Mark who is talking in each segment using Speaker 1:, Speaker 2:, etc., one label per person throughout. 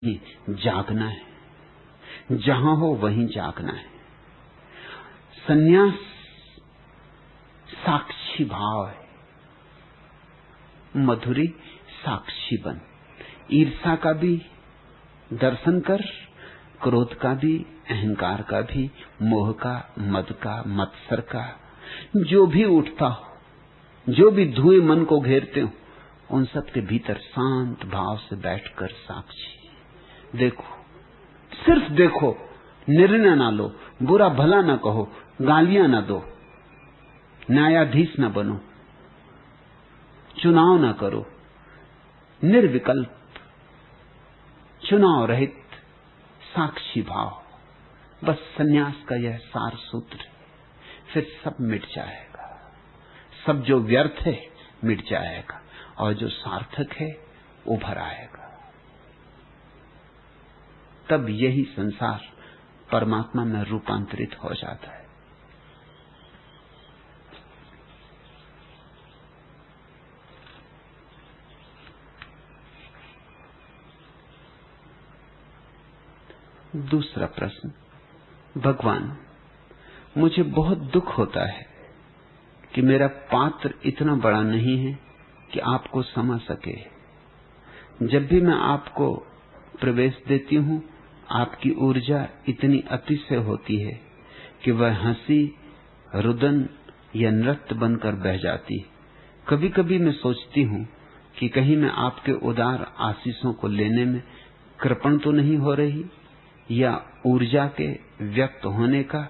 Speaker 1: जागना है, जहां हो वहीं जागना है। संन्यास साक्षी भाव है, मधुरी साक्षी बन। ईर्ष्या का भी दर्शन कर, क्रोध का भी, अहंकार का भी, मोह का, मद का, मत्सर का, जो भी उठता हो, जो भी धुएं मन को घेरते हो, उन सब के भीतर शांत भाव से बैठकर साक्षी देखो, सिर्फ देखो, निर्णय ना लो, बुरा भला ना कहो, गालियां ना दो, न्यायाधीश ना बनो, चुनाव ना करो, निर्विकल्प, चुनाव रहित साक्षी भाव, बस सन्यास का यह सार सूत्र। फिर सब मिट जाएगा, सब जो व्यर्थ है मिट जाएगा, और जो सार्थक है उभर आएगा। तब यही संसार परमात्मा में रूपांतरित हो जाता है। दूसरा प्रश्न, भगवान, मुझे बहुत दुख होता है कि मेरा पात्र इतना बड़ा नहीं है कि आपको समझ सके। जब भी मैं आपको प्रवेश देती हूं, आपकी ऊर्जा इतनी अतिशय होती है कि वह हंसी, रुदन या नृत्य बनकर बह जाती। कभी कभी मैं सोचती हूं कि कहीं मैं आपके उदार आशीषों को लेने में कृपण तो नहीं हो रही, या ऊर्जा के व्यक्त होने का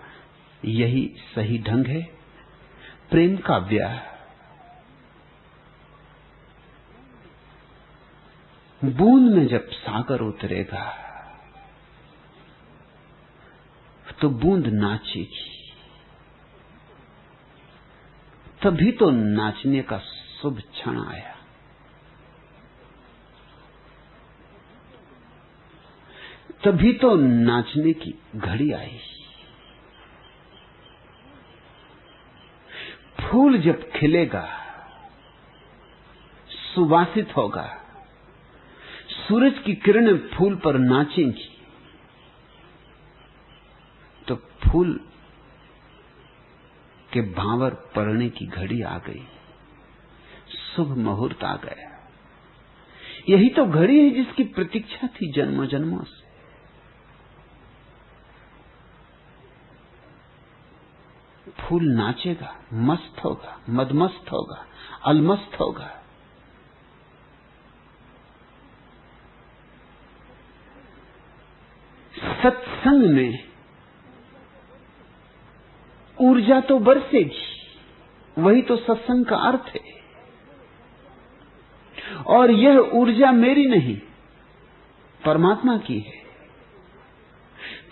Speaker 1: यही सही ढंग है। प्रेम काव्य बूंद में जब सागर उतरेगा तो बूंद नाचेगी, तभी तो नाचने का शुभ क्षण आया। तभी तो नाचने की घड़ी आई। फूल जब खिलेगा, सुवासित होगा, सूरज की किरणें फूल पर नाचेंगी, तो फूल के भांवर पड़ने की घड़ी आ गई, शुभ मुहूर्त आ गया। यही तो घड़ी है जिसकी प्रतीक्षा थी जन्मों जन्मों से। फूल नाचेगा, मस्त होगा, मदमस्त होगा, अलमस्त होगा। सत्संग में ऊर्जा तो बरसेगी, वही तो सत्संग का अर्थ है। और यह ऊर्जा मेरी नहीं, परमात्मा की है।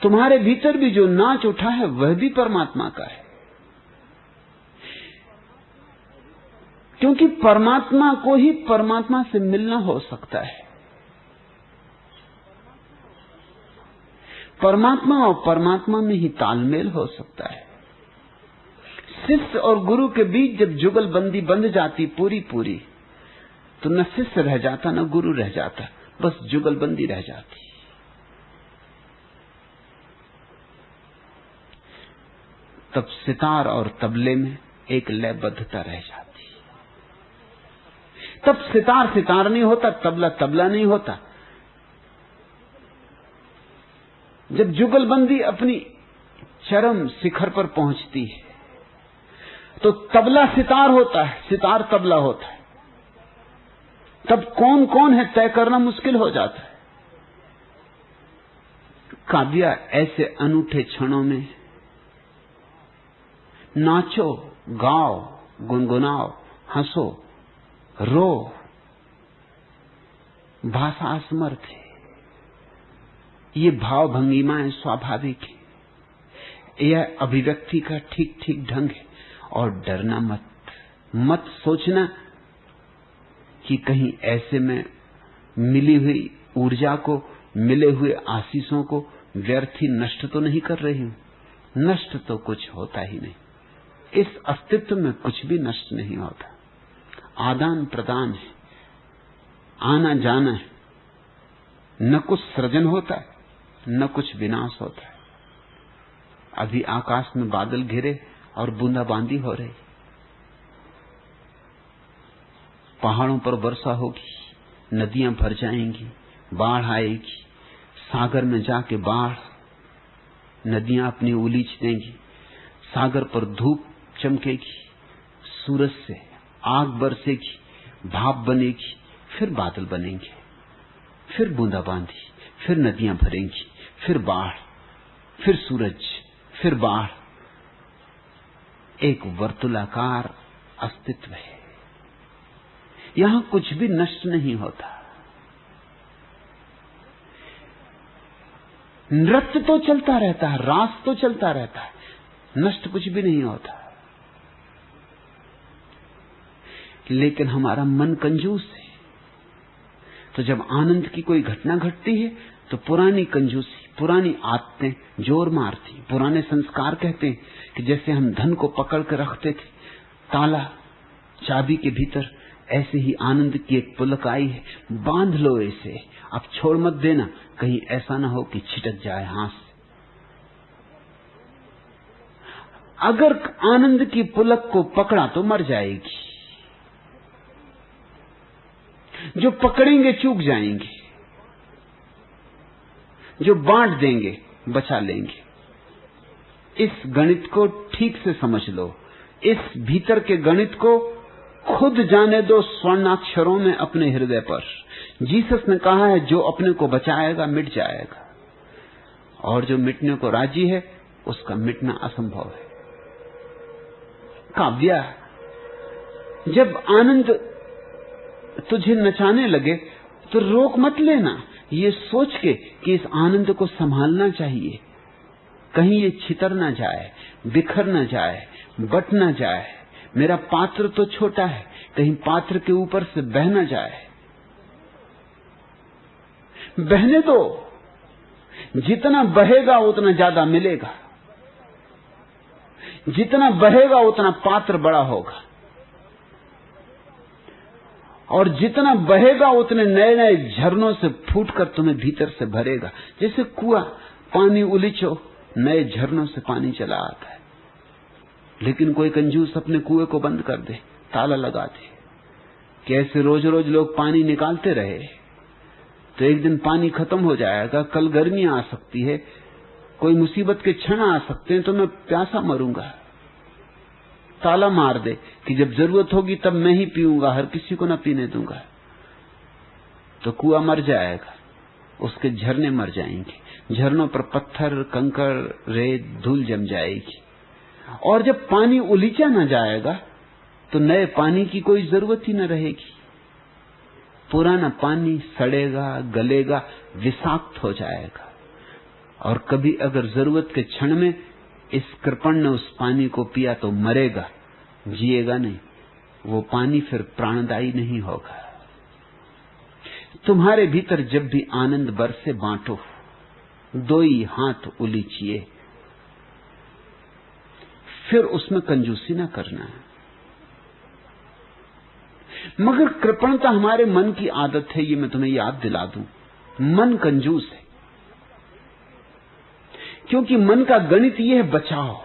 Speaker 1: तुम्हारे भीतर भी जो नाच उठा है वह भी परमात्मा का है, क्योंकि परमात्मा को ही परमात्मा से मिलना हो सकता है। परमात्मा और परमात्मा में ही तालमेल हो सकता है। शिष्य और गुरु के बीच जब जुगलबंदी बंध जाती पूरी पूरी, तो न शिष्य रह जाता न गुरु रह जाता, बस जुगलबंदी रह जाती। तब सितार और तबले में एक लयबद्धता रह जाती। तब सितार सितार नहीं होता, तबला तबला नहीं होता। जब जुगलबंदी अपनी चरम शिखर पर पहुंचती है, तो तबला सितार होता है, सितार तबला होता है। तब कौन कौन है तय करना मुश्किल हो जाता है। काव्य ऐसे अनूठे क्षणों में नाचो, गाओ, गुनगुनाओ, हंसो, रो, भाषा असमर्थ है। ये भाव भंगिमाएं स्वाभाविक है। यह अभिव्यक्ति का ठीक ठीक ढंग है। और डरना मत, मत सोचना कि कहीं ऐसे में मिली हुई ऊर्जा को, मिले हुए आशीषों को व्यर्थ ही नष्ट तो नहीं कर रही हूं। नष्ट तो कुछ होता ही नहीं। इस अस्तित्व में कुछ भी नष्ट नहीं होता। आदान प्रदान है, आना जाना है, न कुछ सृजन होता है, न कुछ विनाश होता है। अभी आकाश में बादल घिरे और बूंदाबांदी हो रही, पहाड़ों पर वर्षा होगी, नदियां भर जाएंगी, बाढ़ आएगी, सागर में जाके बाढ़, नदियां अपनी उलीच देंगी, सागर पर धूप चमकेगी, सूरज से आग बरसेगी, भाप बनेगी, फिर बादल बनेंगे, फिर बूंदाबांदी, फिर नदियां भरेंगी, फिर बाढ़, फिर सूरज, फिर बाढ़। एक वर्तुलाकार अस्तित्व है। यहां कुछ भी नष्ट नहीं होता। नृत्य तो चलता रहता है, रास तो चलता रहता है, नष्ट कुछ भी नहीं होता। लेकिन हमारा मन कंजूस है। तो जब आनंद की कोई घटना घटती है तो पुरानी कंजूसी, पुरानी आदतें जोर मारती। पुराने संस्कार कहते हैं कि जैसे हम धन को पकड़ कर रखते थे ताला चाबी के भीतर, ऐसे ही आनंद की एक पुलक आई है, बांध लो इसे, अब छोड़ मत देना, कहीं ऐसा ना हो कि छिटक जाए हाथ से। अगर आनंद की पुलक को पकड़ा तो मर जाएगी, जो पकड़ेंगे चूक जाएंगे, जो बांट देंगे बचा लेंगे। इस गणित को ठीक से समझ लो, इस भीतर के गणित को खुद जाने दो स्वर्णाक्षरों में अपने हृदय पर। जीसस ने कहा है जो अपने को बचाएगा मिट जाएगा, और जो मिटने को राजी है उसका मिटना असंभव है। काव्या, जब आनंद तुझे नचाने लगे तो रोक मत लेना, ये सोच के कि इस आनंद को संभालना चाहिए, कहीं ये छितर ना जाए, बिखर ना जाए, बट ना जाए। मेरा पात्र तो छोटा है, कहीं पात्र के ऊपर से बह ना जाए। बहने दो, जितना बहेगा उतना ज्यादा मिलेगा, जितना बहेगा उतना पात्र बड़ा होगा, और जितना बहेगा उतने नए नए झरनों से फूटकर तुम्हें भीतर से भरेगा। जैसे कुआं, पानी उलीचो, नए झरनों से पानी चला आता है। लेकिन कोई कंजूस अपने कुएं को बंद कर दे, ताला लगा दे, कैसे रोज रोज लोग पानी निकालते रहे तो एक दिन पानी खत्म हो जाएगा। कल गर्मी आ सकती है, कोई मुसीबत के क्षण आ सकते हैं, तो मैं प्यासा मरूंगा। ताला मार दे कि जब जरूरत होगी तब मैं ही पीऊंगा, हर किसी को ना पीने दूंगा, तो कुआं मर जाएगा, उसके झरने मर जाएंगे, झरनों पर पत्थर, कंकड़, रेत, धूल जम जाएगी। और जब पानी उलीचा ना जाएगा तो नए पानी की कोई जरूरत ही न रहेगी। पुराना पानी सड़ेगा, गलेगा, विषाक्त हो जाएगा। और कभी अगर जरूरत के क्षण में इस कृपण ने उस पानी को पिया तो मरेगा, जिएगा नहीं। वो पानी फिर प्राणदायी नहीं होगा। तुम्हारे भीतर जब भी आनंद बरसे बांटो, दो ही हाथ उलीचिए, फिर उसमें कंजूसी ना करना। मगर कृपणता हमारे मन की आदत है, ये मैं तुम्हें याद दिला दूं। मन कंजूस है, क्योंकि मन का गणित ये है बचाओ।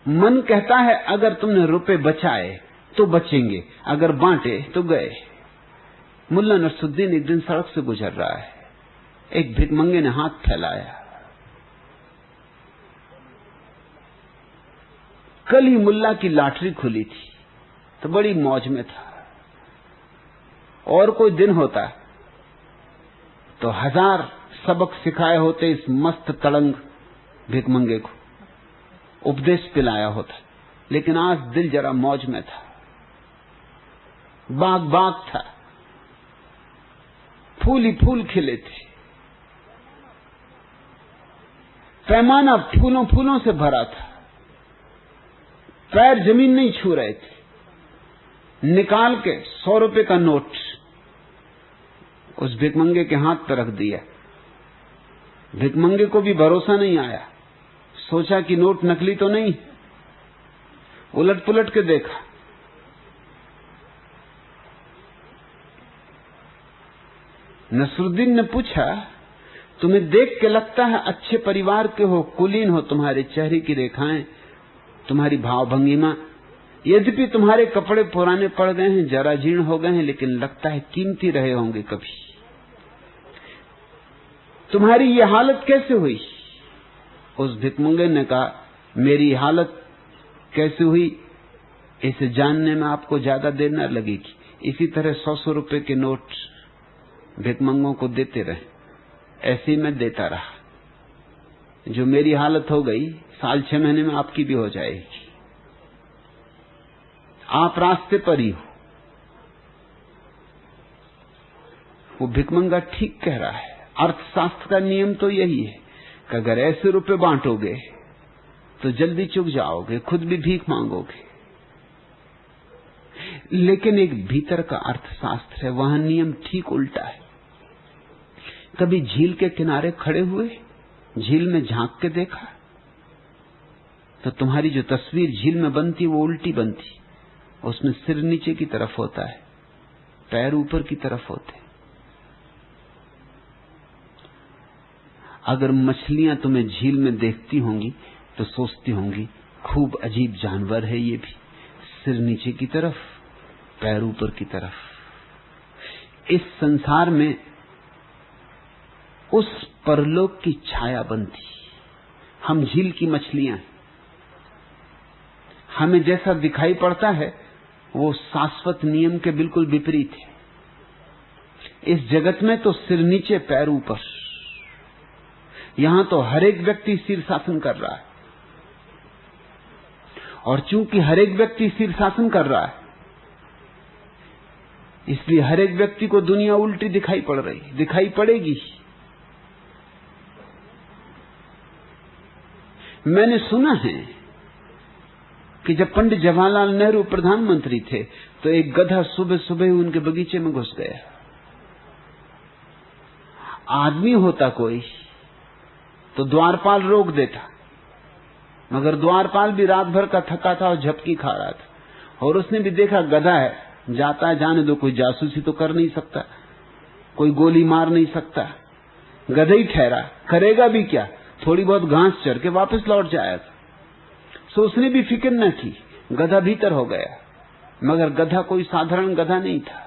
Speaker 1: मन कहता है अगर तुमने रुपए बचाए तो बचेंगे, अगर बांटे तो गए। मुल्ला नसरुद्दीन एक दिन सड़क से गुजर रहा है, एक भिखमंगे ने हाथ फैलाया। कल ही मुल्ला की लॉटरी खुली थी तो बड़ी मौज में था, और कोई दिन होता तो 1000 सबक सिखाए होते इस मस्त तड़ंग भिखमंगे को, उपदेश पिलाया होता। लेकिन आज दिल जरा मौज में था, बाग बाग था, फूल ही फूल खिले थे, पैमाना फूलों फूलों से भरा था, पैर जमीन नहीं छू रहे थे। निकाल के 100 रुपए का नोट उस भिखमंगे के हाथ पर रख दिया। भिखमंगे को भी भरोसा नहीं आया, सोचा कि नोट नकली तो नहीं, उलट पुलट के देखा, नसरुद्दीन ने पूछा, तुम्हें देख के लगता है अच्छे परिवार के हो, कुलीन हो, तुम्हारे चेहरे की रेखाएं, तुम्हारी भावभंगिमा, यद्यपि तुम्हारे कपड़े पुराने पड़ गए हैं, जरा जीर्ण हो गए हैं, लेकिन लगता है कीमती रहे होंगे कभी। तुम्हारी ये हालत कैसे हुई? उस भिखमंगे ने कहा, मेरी हालत कैसे हुई इसे जानने में आपको ज्यादा देर न लगेगी। इसी तरह 100-100 रुपए के नोट भिखमंगों को देते रहे, ऐसे ही मैं देता रहा। जो मेरी हालत हो गई, साल 6 महीने में आपकी भी हो जाएगी। आप रास्ते पर ही हो। वो भिखमंगा ठीक कह रहा है। अर्थशास्त्र का नियम तो यही है कि अगर ऐसे रुपए बांटोगे तो जल्दी चुक जाओगे, खुद भी भीख मांगोगे। लेकिन एक भीतर का अर्थशास्त्र है, वहां नियम ठीक उल्टा है। कभी झील के किनारे खड़े हुए, झील में झांक के देखा, तो तुम्हारी जो तस्वीर झील में बनती वो उल्टी बनती। उसमें सिर नीचे की तरफ होता है, पैर ऊपर की तरफ होते। अगर मछलियां तुम्हें झील में देखती होंगी तो सोचती होंगी, खूब अजीब जानवर है ये भी, सिर नीचे की तरफ, पैर ऊपर की तरफ। इस संसार में उस परलोक की छाया बनती। हम झील की मछलियां हैं। हमें जैसा दिखाई पड़ता है वो शाश्वत नियम के बिल्कुल विपरीत है। इस जगत में तो सिर नीचे पैर ऊपर। यहां तो हर एक व्यक्ति शीर्षासन कर रहा है, और चूंकि हर एक व्यक्ति शीर्षासन कर रहा है, इसलिए हर एक व्यक्ति को दुनिया उल्टी दिखाई पड़ रही, दिखाई पड़ेगी। मैंने सुना है कि जब पंडित जवाहरलाल नेहरू प्रधानमंत्री थे तो एक गधा सुबह सुबह उनके बगीचे में घुस गया। आदमी होता कोई तो द्वारपाल रोक देता, मगर द्वारपाल भी रात भर का थका था और झपकी खा रहा था, और उसने भी देखा गधा है, जाता है, जाने दो, कोई जासूसी तो कर नहीं सकता, कोई गोली मार नहीं सकता, गधा ही ठहरा, करेगा भी क्या, थोड़ी बहुत घास चर के वापस लौट जाएगा। सो उसने भी फिक्र न की, गधा भीतर हो गया। मगर गधा कोई साधारण गधा नहीं था,